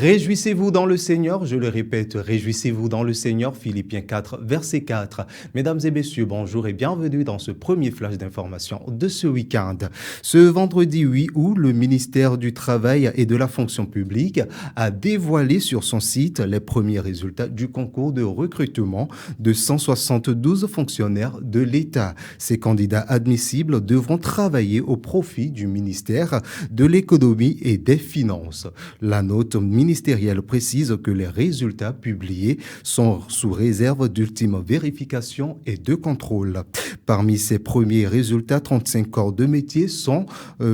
Réjouissez-vous dans le Seigneur, je le répète, réjouissez-vous dans le Seigneur, Philippiens 4, verset 4. Mesdames et messieurs, bonjour et bienvenue dans ce premier flash d'information de ce week-end. Ce vendredi 8 août, le ministère du Travail et de la fonction publique a dévoilé sur son site les premiers résultats du concours de recrutement de 172 fonctionnaires de l'État. Ces candidats admissibles devront travailler au profit du ministère de l'Économie et des Finances. La note ministérielle précise que les résultats publiés sont sous réserve d'ultime vérification et de contrôle. Parmi ces premiers résultats, 35 corps de métier sont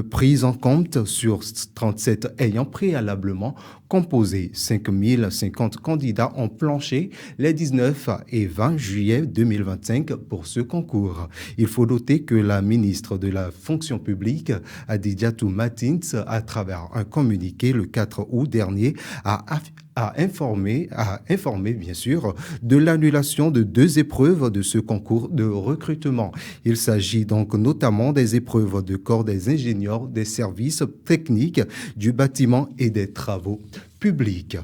pris en compte sur 37 ayant préalablement composé. 5050 candidats ont planché les 19 et 20 juillet 2025 pour ce concours. Il faut noter que la ministre de la fonction publique, Adidiatou Matins, à travers un communiqué le 4 août dernier, a informé bien sûr de l'annulation de 2 épreuves de ce concours de recrutement. Il s'agit donc notamment des épreuves de corps des ingénieurs des services techniques du bâtiment et des travaux publics.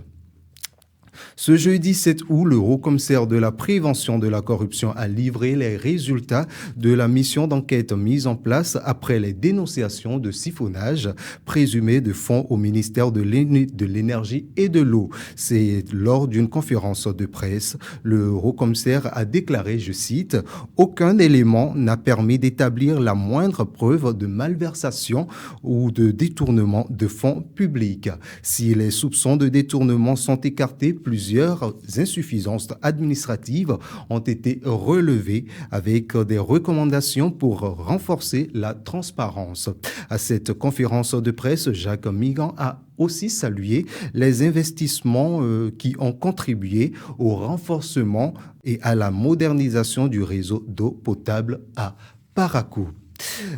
Ce jeudi 7 août, le haut-commissaire de la prévention de la corruption a livré les résultats de la mission d'enquête mise en place après les dénonciations de siphonnage présumé de fonds au ministère de l'Énergie et de l'Eau. C'est lors d'une conférence de presse, le haut-commissaire a déclaré, je cite, « Aucun élément n'a permis d'établir la moindre preuve de malversation ou de détournement de fonds publics. Si les soupçons de détournement sont écartés, plusieurs insuffisances administratives ont été relevées avec des recommandations pour renforcer la transparence. » À cette conférence de presse, Jacques Migan a aussi salué les investissements qui ont contribué au renforcement et à la modernisation du réseau d'eau potable à Parakou.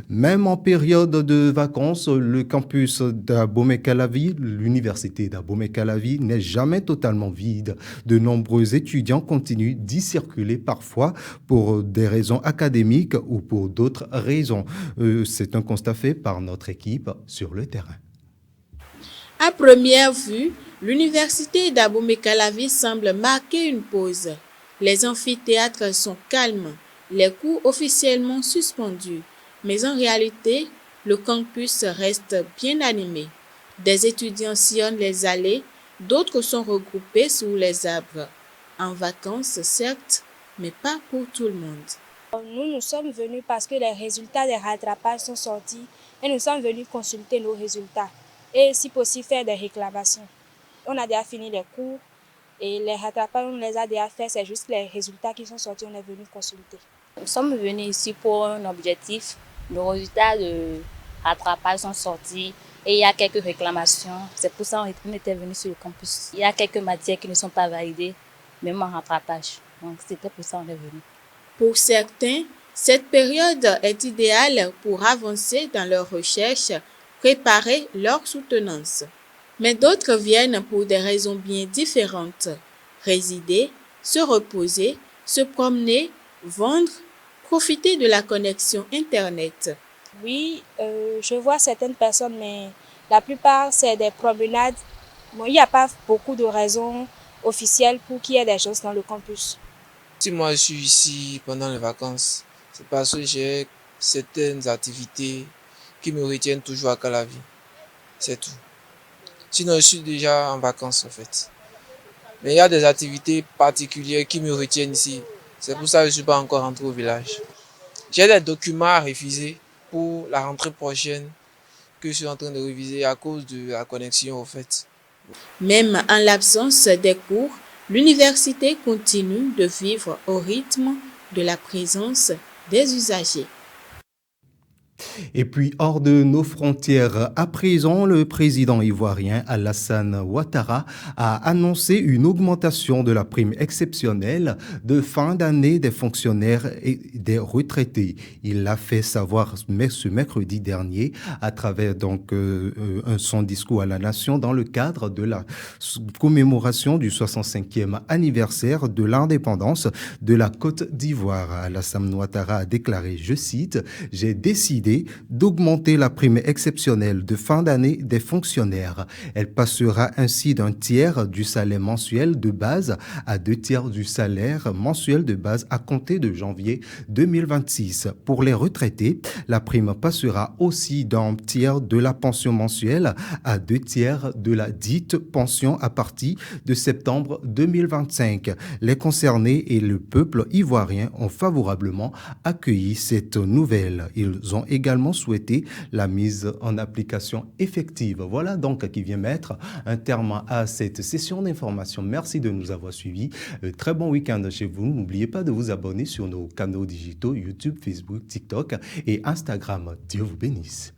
Même en période de vacances, le campus d'Abomey-Calavi, l'université d'Abomey-Calavi, n'est jamais totalement vide. De nombreux étudiants continuent d'y circuler parfois pour des raisons académiques ou pour d'autres raisons. C'est un constat fait par notre équipe sur le terrain. À première vue, l'université d'Abomey-Calavi semble marquer une pause. Les amphithéâtres sont calmes, les cours officiellement suspendus. Mais en réalité, le campus reste bien animé. Des étudiants sillonnent les allées, d'autres sont regroupés sous les arbres. En vacances, certes, mais pas pour tout le monde. Nous sommes venus parce que les résultats des rattrapages sont sortis et nous sommes venus consulter nos résultats et si possible faire des réclamations. On a déjà fini les cours et les rattrapages, on les a déjà fait, c'est juste les résultats qui sont sortis, on est venu consulter. Nous sommes venus ici pour un objectif. Les résultats de rattrapage sont sortis et il y a quelques réclamations. C'est pour ça qu'on était venus sur le campus. Il y a quelques matières qui ne sont pas validées, même en rattrapage. Donc c'était pour ça qu'on est venu. Pour certains, cette période est idéale pour avancer dans leurs recherches, préparer leur soutenance. Mais d'autres viennent pour des raisons bien différentes. Résider, se reposer, se promener, vendre, profiter de la connexion Internet. Oui, je vois certaines personnes, mais la plupart, c'est des promenades. Bon, il n'y a pas beaucoup de raisons officielles pour qu'il y ait des choses dans le campus. Si moi je suis ici pendant les vacances, c'est parce que j'ai certaines activités qui me retiennent toujours à Calavi. C'est tout. Sinon, je suis déjà en vacances en fait. Mais il y a des activités particulières qui me retiennent ici. C'est pour ça que je ne suis pas encore rentré au village. J'ai des documents à réviser pour la rentrée prochaine que je suis en train de réviser à cause de la connexion au fait. Même en l'absence des cours, l'université continue de vivre au rythme de la présence des usagers. Et puis, hors de nos frontières, à présent, le président ivoirien Alassane Ouattara a annoncé une augmentation de la prime exceptionnelle de fin d'année des fonctionnaires et des retraités. Il l'a fait savoir ce mercredi dernier à travers son discours à la nation dans le cadre de la commémoration du 65e anniversaire de l'indépendance de la Côte d'Ivoire. Alassane Ouattara a déclaré, je cite, « J'ai décidé d'augmenter la prime exceptionnelle de fin d'année des fonctionnaires. Elle passera ainsi d'un tiers du salaire mensuel de base à 2 tiers du salaire mensuel de base à compter de janvier 2026. Pour les retraités, la prime passera aussi d'un tiers de la pension mensuelle à 2 tiers de la dite pension à partir de septembre 2025. Les concernés et le peuple ivoirien ont favorablement accueilli cette nouvelle. Ils ont également souhaité la mise en application effective. Voilà donc qui vient mettre un terme à cette session d'information. Merci de nous avoir suivis. Très bon week-end chez vous. N'oubliez pas de vous abonner sur nos canaux digitaux YouTube, Facebook, TikTok et Instagram. Dieu vous bénisse.